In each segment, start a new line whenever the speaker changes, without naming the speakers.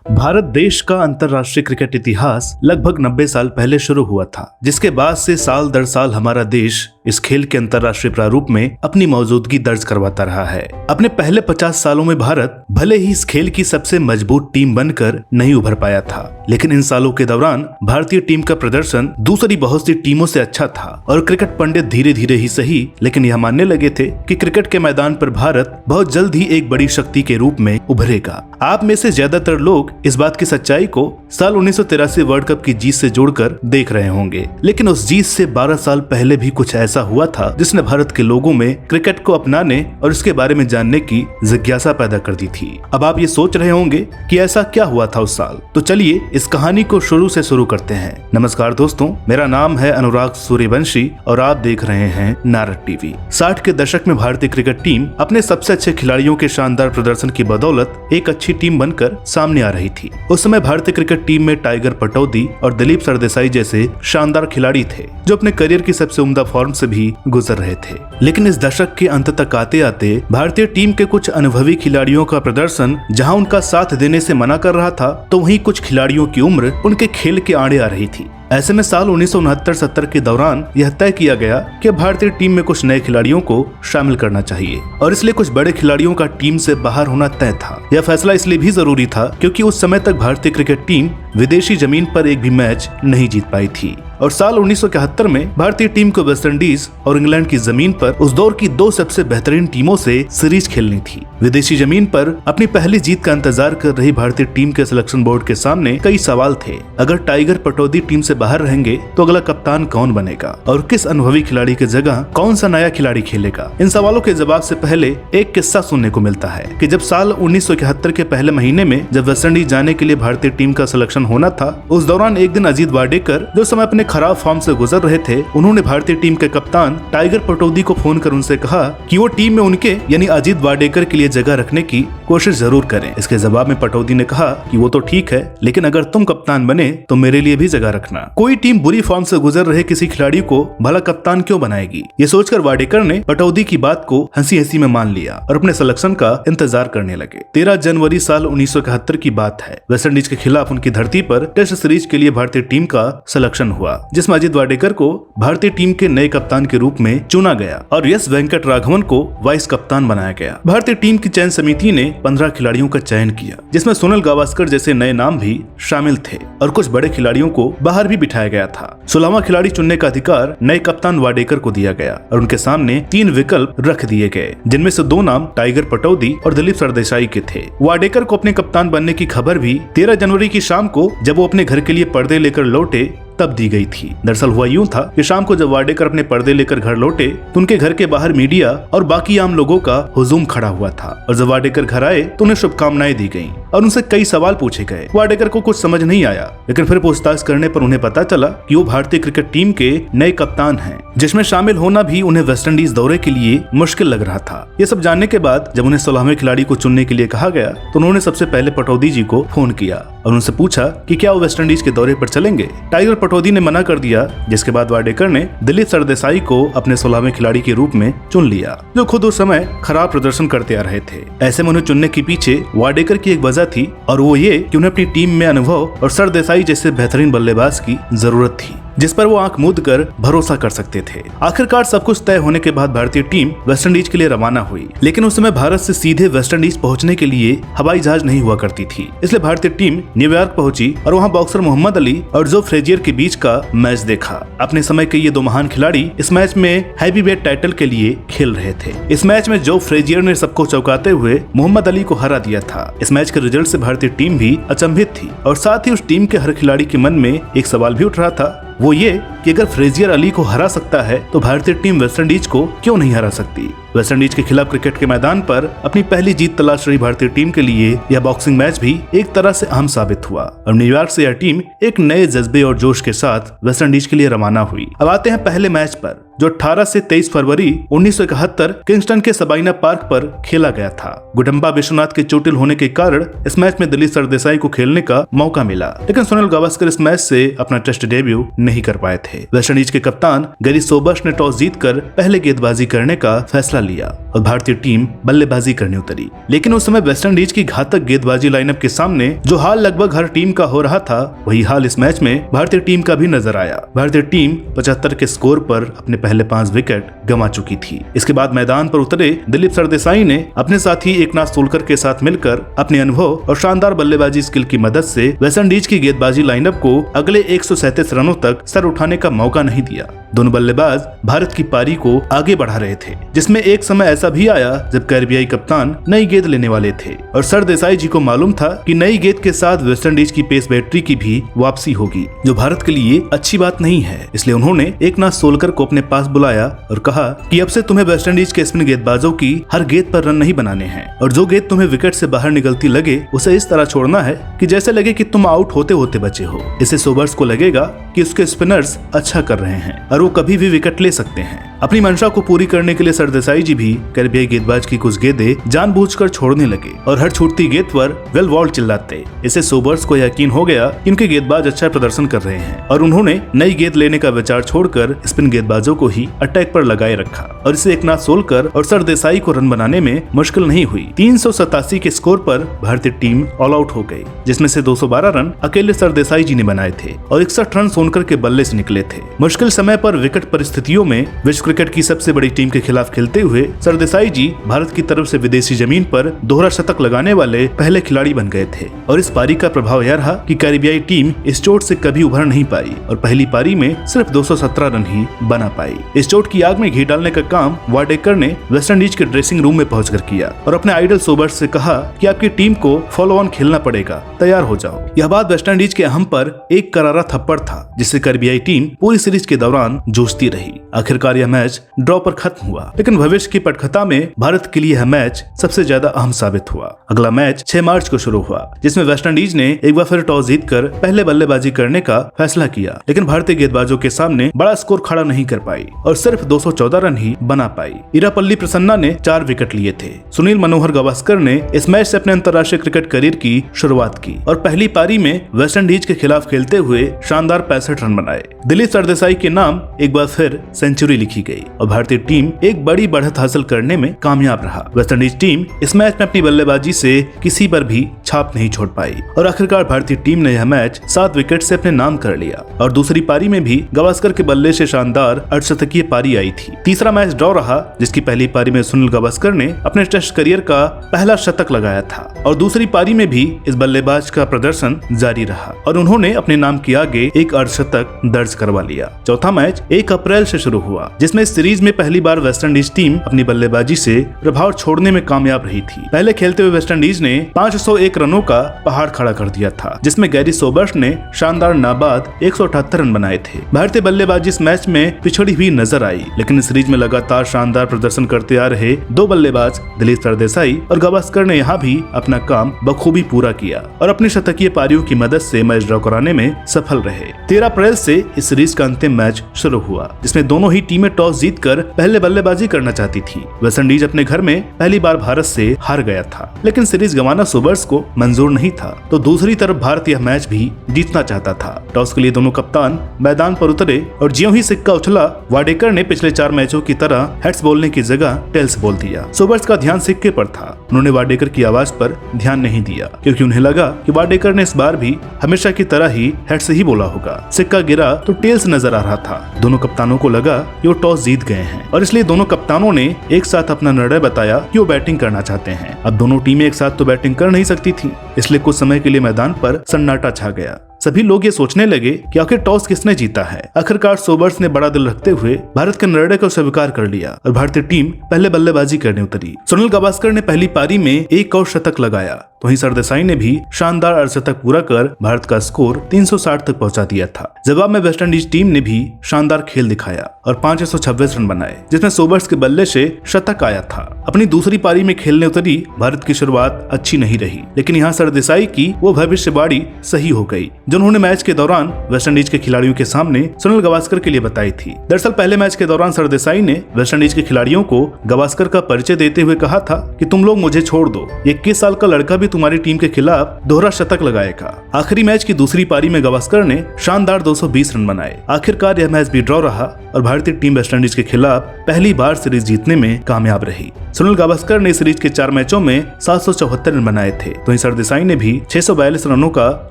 भारत देश का अंतर्राष्ट्रीय क्रिकेट इतिहास लगभग 90 साल पहले शुरू हुआ था, जिसके बाद से साल दर साल हमारा देश इस खेल के अंतर्राष्ट्रीय प्रारूप में अपनी मौजूदगी दर्ज करवाता रहा है। अपने पहले 50 सालों में भारत भले ही इस खेल की सबसे मजबूत टीम बनकर नहीं उभर पाया था, लेकिन इन सालों के दौरान भारतीय टीम का प्रदर्शन दूसरी बहुत सी टीमों से अच्छा था और क्रिकेट पंडित धीरे धीरे ही सही लेकिन यह मानने लगे थे कि क्रिकेट के मैदान पर भारत बहुत जल्द ही एक बड़ी शक्ति के रूप में उभरेगा। आप में से ज्यादातर लोग इस बात की सच्चाई को साल 1983 वर्ल्ड कप की जीत से जोड़कर देख रहे होंगे, लेकिन उस जीत से 12 साल पहले भी कुछ ऐसा हुआ था जिसने भारत के लोगों में क्रिकेट को अपनाने और इसके बारे में जानने की जिज्ञासा पैदा कर दी थी। अब आप ये सोच रहे होंगे कि ऐसा क्या हुआ था उस साल, तो चलिए इस कहानी को शुरू से शुरू करते हैं। नमस्कार दोस्तों, मेरा नाम है अनुराग सूर्यवंशी और आप देख रहे हैं नारद टीवी। 60 के दशक में भारतीय क्रिकेट टीम अपने सबसे अच्छे खिलाड़ियों के शानदार प्रदर्शन की बदौलत एक अच्छी टीम बनकर सामने आ रही थी। उस समय भारतीय क्रिकेट टीम में टाइगर पटौदी और दिलीप सरदेसाई जैसे शानदार खिलाड़ी थे जो अपने करियर की सबसे उम्दा फॉर्म से भी गुजर रहे थे। लेकिन इस दशक के अंत तक आते आते भारतीय टीम के कुछ अनुभवी खिलाड़ियों का प्रदर्शन जहां उनका साथ देने से मना कर रहा था, तो वहीं कुछ खिलाड़ियों की उम्र उनके खेल के आड़े आ रही थी। ऐसे में साल 1969-70 के दौरान यह तय किया गया कि भारतीय टीम में कुछ नए खिलाड़ियों को शामिल करना चाहिए और इसलिए कुछ बड़े खिलाड़ियों का टीम से बाहर होना तय था। यह फैसला इसलिए भी जरूरी था क्योंकि उस समय तक भारतीय क्रिकेट टीम विदेशी जमीन पर एक भी मैच नहीं जीत पाई थी और साल 1971 में भारतीय टीम को वेस्टइंडीज और इंग्लैंड की जमीन पर उस दौर की दो सबसे बेहतरीन टीमों से सीरीज खेलनी थी। विदेशी जमीन पर अपनी पहली जीत का इंतजार कर रही भारतीय टीम के सिलेक्शन बोर्ड के सामने कई सवाल थे। अगर टाइगर पटौदी टीम से बाहर रहेंगे तो अगला कप्तान कौन बनेगा और किस अनुभवी खिलाड़ी की जगह कौन सा नया खिलाड़ी खेलेगा। इन सवालों के जवाब से पहले एक किस्सा सुनने को मिलता है कि जब साल 1971 के पहले महीने में जब वेस्टइंडीज जाने के लिए भारतीय टीम का सिलेक्शन होना था, उस दौरान एक दिन अजीत वाडेकर जो समय अपने खराब फॉर्म से गुजर रहे थे, उन्होंने भारतीय टीम के कप्तान टाइगर पटौदी को फोन कर उनसे कहा कि वो टीम में उनके यानी अजीत वाडेकर के लिए जगह रखने की कोशिश जरूर करें। इसके जवाब में पटौदी ने कहा कि वो तो ठीक है, लेकिन अगर तुम कप्तान बने तो मेरे लिए भी जगह रखना। कोई टीम बुरी फॉर्म से गुजर रहे किसी खिलाड़ी को भला कप्तान क्यों बनाएगी। ये सोचकर वाडेकर ने पटौदी की बात को हंसी हंसी में मान लिया और अपने सिलेक्शन का इंतजार करने लगे। 13 जनवरी साल 1971 की बात है। वेस्टइंडीज के खिलाफ उनकी धरती पर टेस्ट सीरीज के लिए भारतीय टीम का सिलेक्शन हुआ, जिसमें अजीत वाडेकर को भारतीय टीम के नए कप्तान के रूप में चुना गया और एस वेंकट राघवन को वाइस कप्तान बनाया गया। भारतीय टीम की चयन समिति ने 15 खिलाड़ियों का चयन किया, जिसमें सुनील गावस्कर जैसे नए नाम भी शामिल थे और कुछ बड़े खिलाड़ियों को बाहर भी बिठाया गया था। 16वां खिलाड़ी चुनने का अधिकार नए कप्तान वाडेकर को दिया गया और उनके सामने 3 विकल्प रख दिए गए, जिनमें से 2 नाम टाइगर पटौदी और दिलीप सरदेसाई के थे। वाडेकर को अपने कप्तान बनने की खबर भी 13 जनवरी की शाम को जब वो अपने घर के लिए पर्दे लेकर लौटे तब दी गई थी। दरअसल हुआ यूं था कि शाम को जब वाडेकर अपने पर्दे लेकर घर लौटे तो उनके घर के बाहर मीडिया और बाकी आम लोगों का हुजूम खड़ा हुआ था और जब वाडेकर घर आए तो उन्हें शुभकामनाएं दी गईं और उनसे कई सवाल पूछे गए। वाडेकर को कुछ समझ नहीं आया, लेकिन फिर पूछताछ करने पर उन्हें पता चला कि वो भारतीय क्रिकेट टीम के नए कप्तान हैं, जिसमें शामिल होना भी उन्हें वेस्टइंडीज दौरे के लिए मुश्किल लग रहा था। ये सब जानने के बाद जब उन्हें 16वें खिलाड़ी को चुनने के लिए कहा गया तो उन्होंने सबसे पहले पटौदी जी को फोन किया और उनसे पूछा कि क्या वो वेस्टइंडीज के दौरे पर चलेंगे। टाइगर पटौदी ने मना कर दिया, जिसके बाद वाडेकर ने दिलीप सरदेसाई को अपने 16वें खिलाड़ी के रूप में चुन लिया, जो खुद उस समय खराब प्रदर्शन करते आ रहे थे। ऐसे में उन्हें चुनने के पीछे वाडेकर की एक वजह थी और वो ये कि उन्हें अपनी टीम में अनुभव और सरदेसाई जैसे बेहतरीन बल्लेबाज की जरूरत थी जिस पर वो आंख मूंद कर भरोसा कर सकते थे। आखिरकार सब कुछ तय होने के बाद भारतीय टीम वेस्टइंडीज के लिए रवाना हुई, लेकिन उस समय भारत से सीधे वेस्टइंडीज पहुंचने के लिए हवाई जहाज नहीं हुआ करती थी, इसलिए भारतीय टीम न्यूयॉर्क पहुंची और वहां बॉक्सर मोहम्मद अली और जो फ्रेजियर के बीच का मैच देखा। अपने समय के ये 2 महान खिलाड़ी इस मैच में हैवीवेट टाइटल के लिए खेल रहे थे। इस मैच में जो फ्रेजियर ने सबको चौंकाते हुए मोहम्मद अली को हरा दिया था। इस मैच के रिजल्ट से भारतीय टीम भी अचंभित थी और साथ ही उस टीम के हर खिलाड़ी के मन में एक सवाल भी उठ रहा था, वो ये कि अगर फ्रेजियर अली को हरा सकता है तो भारतीय टीम वेस्टइंडीज को क्यों नहीं हरा सकती। वेस्टइंडीज के खिलाफ क्रिकेट के मैदान पर अपनी पहली जीत तलाश रही भारतीय टीम के लिए यह बॉक्सिंग मैच भी एक तरह से अहम साबित हुआ और न्यूयॉर्क से यह टीम एक नए जज्बे और जोश के साथ वेस्टइंडीज के लिए रवाना हुई। अब आते हैं पहले मैच पर, जो 18 से 23 फरवरी 1971 किंगस्टन के सबाइना पार्क पर खेला गया था। गुडम्बा विश्वनाथ के चोटिल होने के कारण इस मैच में दिलीप सरदेसाई को खेलने का मौका मिला, लेकिन सुनील गावस्कर इस मैच से अपना टेस्ट डेब्यू नहीं कर पाए थे। वेस्टइंडीज के कप्तान गैरी सोबर्स ने टॉस जीतकर पहले गेंदबाजी करने का फैसला लिया और भारतीय टीम बल्लेबाजी करने उतरी। लेकिन उस समय वेस्टइंडीज की घातक गेंदबाजी लाइनअप के सामने जो हाल लगभग हर टीम का हो रहा था, वही हाल इस मैच में भारतीय टीम का भी नजर आया। भारतीय टीम 75 के स्कोर पर अपने पहले 5 विकेट गंवा चुकी थी। इसके बाद मैदान पर उतरे दिलीप सरदेसाई ने अपने साथी एकनाथ सोलकर के साथ मिलकर अपने अनुभव और शानदार बल्लेबाजी स्किल की मदद से वेस्टइंडीज की गेंदबाजी लाइनअप को अगले 137 रनों तक सर उठाने का मौका नहीं दिया। दोनों बल्लेबाज भारत की पारी को आगे बढ़ा रहे थे, जिसमें एक समय ऐसा भी आया जब कैरिबियाई कप्तान नई गेंद लेने वाले थे और सरदेसाई जी को मालूम था कि नई गेंद के साथ वेस्टइंडीज की पेस बैटरी की भी वापसी होगी, जो भारत के लिए अच्छी बात नहीं है। इसलिए उन्होंने एकनाथ सोलकर को अपने पास बुलाया और कहा कि अब से तुम्हें वेस्टइंडीज के स्पिन गेंदबाजों की हर गेंद पर रन नहीं बनाने हैं और जो गेंद तुम्हें विकेट से बाहर निकलती लगे उसे इस तरह छोड़ना है कि जैसे लगे कि तुम आउट होते होते बचे हो। इससे सोबर्स को लगेगा कि उसके स्पिनर्स अच्छा कर रहे हैं और वो कभी भी विकेट ले सकते हैं। अपनी मंशा को पूरी करने के लिए सरदेसाई जी भी कैरिबियाई गेंदबाज की कुछ गेंदें जानबूझकर छोड़ने लगे और हर छूटती गेंद पर वेल बॉल्ड चिल्लाते। इससे सोबर्स को यकीन हो गया कि उनके गेंदबाज अच्छा प्रदर्शन कर रहे हैं और उन्होंने नई गेंद लेने का विचार छोड़कर स्पिन गेंदबाजों को ही अटैक पर लगाए रखा और इससे एकनाथ सोलकर और सरदेसाई को रन बनाने में मुश्किल नहीं हुई। 387 के स्कोर पर भारतीय टीम ऑल आउट हो गई, जिसमें से 212 रन अकेले सरदेसाई जी ने बनाए थे और 61 रन सोलकर के बल्ले से निकले थे। मुश्किल समय पर विकेट परिस्थितियों में विश्व क्रिकेट की सबसे बड़ी टीम के खिलाफ खेलते हुए सरदेसाई जी भारत की तरफ से विदेशी जमीन पर दोहरा शतक लगाने वाले पहले खिलाड़ी बन गए थे। और इस पारी का प्रभाव यह रहा कि कैरिबियाई टीम इस चोट से कभी उभर नहीं पाई और पहली पारी में सिर्फ 217 रन ही बना पाई। इस चोट की आग में घी डालने का काम वाडेकर ने वेस्टइंडीज के ड्रेसिंग रूम में पहुंचकर किया और अपने आइडल सोबर्स से कहा कि आपकी टीम को फॉलो ऑन खेलना पड़ेगा, तैयार हो जाओ। यह बात वेस्टइंडीज के अहम पर एक करारा थप्पड़ था, जिससे कैरिबियाई टीम पूरी सीरीज के दौरान जूझती रही। आखिरकार यह मैच ड्रॉ पर खत्म हुआ, लेकिन भविष्य की पटकथा में भारत के लिए यह मैच सबसे ज्यादा अहम साबित हुआ। अगला मैच 6 मार्च को शुरू हुआ, जिसमें वेस्टइंडीज ने एक बार फिर टॉस जीतकर पहले बल्लेबाजी करने का फैसला किया, लेकिन भारतीय गेंदबाजों के सामने बड़ा स्कोर खड़ा नहीं कर पाई और सिर्फ 214 रन ही बना पाई। इरापल्ली प्रसन्ना ने 4 विकेट लिए थे। सुनील मनोहर गावस्कर ने इस मैच से अपने अंतर्राष्ट्रीय क्रिकेट करियर की शुरुआत की और पहली पारी में वेस्टइंडीज के खिलाफ खेलते हुए शानदार 65 रन बनाए। दिलीप सरदेसाई के नाम एक बार फिर सेंचुरी लिखी गई और भारतीय टीम एक बड़ी बढ़त हासिल करने में कामयाब रहा। वेस्टइंडीज टीम इस मैच में अपनी बल्लेबाजी से किसी पर भी छाप नहीं छोड़ पाई और आखिरकार भारतीय टीम ने यह मैच 7 विकेट से अपने नाम कर लिया और दूसरी पारी में भी गावस्कर के बल्ले से शानदार अर्धशतकीय पारी आई थी। तीसरा मैच ड्रॉ रहा, जिसकी पहली पारी में सुनील गावस्कर ने अपने टेस्ट करियर का पहला शतक लगाया था और दूसरी पारी में भी इस बल्लेबाज का प्रदर्शन जारी रहा और उन्होंने अपने नाम के आगे एक अर्धशतक दर्ज करवा लिया। चौथा मैच 1 अप्रैल से शुरू हुआ, जिसमें सीरीज में पहली बार वेस्टइंडीज टीम अपनी बल्लेबाजी से प्रभाव छोड़ने में कामयाब रही थी। पहले खेलते हुए वेस्टइंडीज ने 501 रनों का पहाड़ खड़ा कर दिया था, जिसमें गैरी सोबर्स ने शानदार नाबाद 178 रन बनाए थे। भारतीय बल्लेबाजी इस मैच में पिछड़ी हुई नजर आई, लेकिन इस सीरीज में लगातार शानदार प्रदर्शन करते आ रहे 2 बल्लेबाज दिलीप सरदेसाई और गावस्कर ने यहाँ भी अपना काम बखूबी पूरा किया और अपनी शतकीय पारियों की मदद से मैच ड्रॉ कराने में सफल रहे। 13 अप्रैल से इस सीरीज का अंतिम मैच शुरू हुआ, जिसमें दोनों ही टीमें टॉस जीतकर पहले बल्लेबाजी करना चाहती थी। वेस्टइंडीज अपने घर में पहली बार भारत से हार गया था, लेकिन सीरीज गंवाना सोबर्स को मंजूर नहीं था, तो दूसरी तरफ भारत यह मैच भी जीतना चाहता था। टॉस के लिए दोनों कप्तान मैदान पर उतरे और ज्यों ही सिक्का उछला, वाडेकर ने पिछले 4 मैचों की तरह हेड्स बोलने की जगह टेल्स बोल दिया। सोबर्स का ध्यान सिक्के पर था। उन्होंने वाडेकर की आवाज पर ध्यान नहीं दिया, क्योंकि उन्हें लगा कि वाडेकर ने इस बार भी हमेशा की तरह ही हेड से ही बोला होगा। सिक्का गिरा तो टेल्स नजर आ रहा था। दोनों कप्तानों को लगा कि वो टॉस जीत गए हैं और इसलिए दोनों कप्तानों ने एक साथ अपना निर्णय बताया कि वो बैटिंग करना चाहते हैं। अब दोनों टीमें एक साथ तो बैटिंग कर नहीं सकती थी, इसलिए कुछ समय के लिए मैदान पर सन्नाटा छा गया। सभी लोग ये सोचने लगे कि आखिर टॉस किसने जीता है। आखिरकार सोबर्स ने बड़ा दिल रखते हुए भारत के निर्णय को स्वीकार कर लिया और भारतीय टीम पहले बल्लेबाजी करने उतरी। सुनील गावस्कर ने पहली पारी में एक और शतक लगाया, तो वहीं सरदेसाई ने भी शानदार अर्धशतक पूरा कर भारत का स्कोर 360 तक पहुंचा दिया था। जवाब में वेस्टइंडीज टीम ने भी शानदार खेल दिखाया और 526 रन बनाए, जिसमें सोबर्स के बल्ले से शतक आया था। अपनी दूसरी पारी में खेलने उतरी भारत की शुरुआत अच्छी नहीं रही, लेकिन यहाँ सरदेसाई की वो भविष्यवाणी सही हो गई जो उन्होंने मैच के दौरान वेस्टइंडीज के खिलाड़ियों के सामने सुनील गावस्कर के लिए बताई थी। दरअसल पहले मैच के दौरान सरदेसाई ने वेस्टइंडीज के खिलाड़ियों को गावस्कर का परिचय देते हुए कहा था कि तुम लोग मुझे छोड़ दो, 21 साल का लड़का भी तुम्हारी टीम के खिलाफ दोहरा शतक लगाएगा आखिरी मैच की दूसरी पारी में गावस्कर ने शानदार 220 रन बनाए। आखिरकार यह मैच भी ड्रॉ रहा और भारतीय टीम वेस्टइंडीज के खिलाफ पहली बार सीरीज जीतने में कामयाब रही। सुनील गावस्कर ने सीरीज के 4 मैचों में 774 रन बनाए थे, तो सरदेसाई ने भी 642 रनों का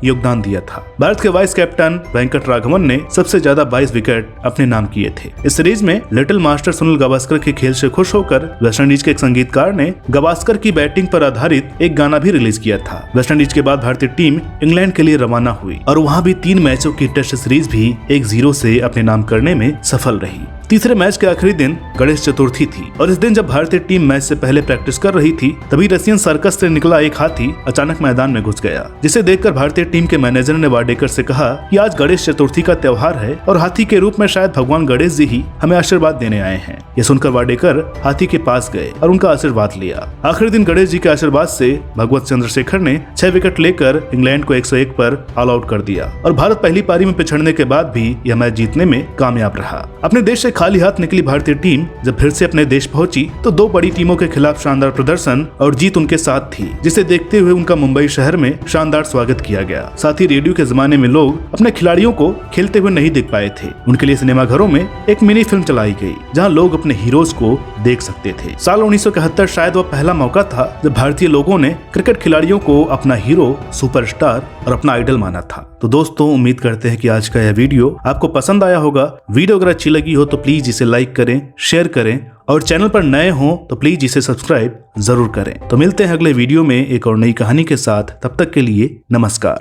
योगदान दिया था। भारत के वाइस कैप्टन वेंकट राघवन ने सबसे ज्यादा 22 विकेट अपने नाम किए थे। इस सीरीज में लिटिल मास्टर सुनील गावस्कर के खेल से खुश होकर वेस्टइंडीज के एक संगीतकार ने गावस्कर की बैटिंग पर आधारित एक गाना भी रिलीज किया था। वेस्टइंडीज के बाद भारतीय टीम इंग्लैंड के लिए रवाना हुई और वहां भी 3 मैचों की टेस्ट सीरीज भी 1-0 से अपने नाम करने में सफल रही। तीसरे मैच के आखिरी दिन गणेश चतुर्थी थी और इस दिन जब भारतीय टीम मैच से पहले प्रैक्टिस कर रही थी, तभी रसियन सर्कस से निकला एक हाथी अचानक मैदान में घुस गया, जिसे देखकर भारतीय टीम के मैनेजर ने वाडेकर से कहा कि आज गणेश चतुर्थी का त्योहार है और हाथी के रूप में शायद भगवान गणेश जी ही हमें आशीर्वाद देने आए हैं। यह सुनकर वाडेकर हाथी के पास गए और उनका आशीर्वाद लिया। आखिरी दिन गणेश जी के आशीर्वाद से भगवत चंद्रशेखर ने 6 विकेट लेकर इंग्लैंड को 101 पर ऑल आउट कर दिया और भारत पहली पारी में पिछड़ने के बाद भी यह मैच जीतने में कामयाब रहा। अपने देश से खाली हाथ निकली भारतीय टीम जब फिर से अपने देश पहुंची तो 2 बड़ी टीमों के खिलाफ शानदार प्रदर्शन और जीत उनके साथ थी, जिसे देखते हुए उनका मुंबई शहर में शानदार स्वागत किया गया। साथ ही रेडियो के जमाने में लोग अपने खिलाड़ियों को खेलते हुए नहीं देख पाए थे, उनके लिए सिनेमाघरों में एक मिनी फिल्म चलाई गई जहां लोग अपने हीरोज को देख सकते थे। साल 1971 शायद वह पहला मौका था जब भारतीय लोगों ने क्रिकेट खिलाड़ियों को अपना हीरो, सुपरस्टार और अपना आइडल माना था। तो दोस्तों, उम्मीद करते हैं कि आज का यह वीडियो आपको पसंद आया होगा। वीडियो अगर अच्छी लगी हो तो प्लीज इसे लाइक करें, शेयर करें और चैनल पर नए हो तो प्लीज इसे सब्सक्राइब जरूर करें। तो मिलते हैं अगले वीडियो में एक और नई कहानी के साथ। तब तक के लिए नमस्कार।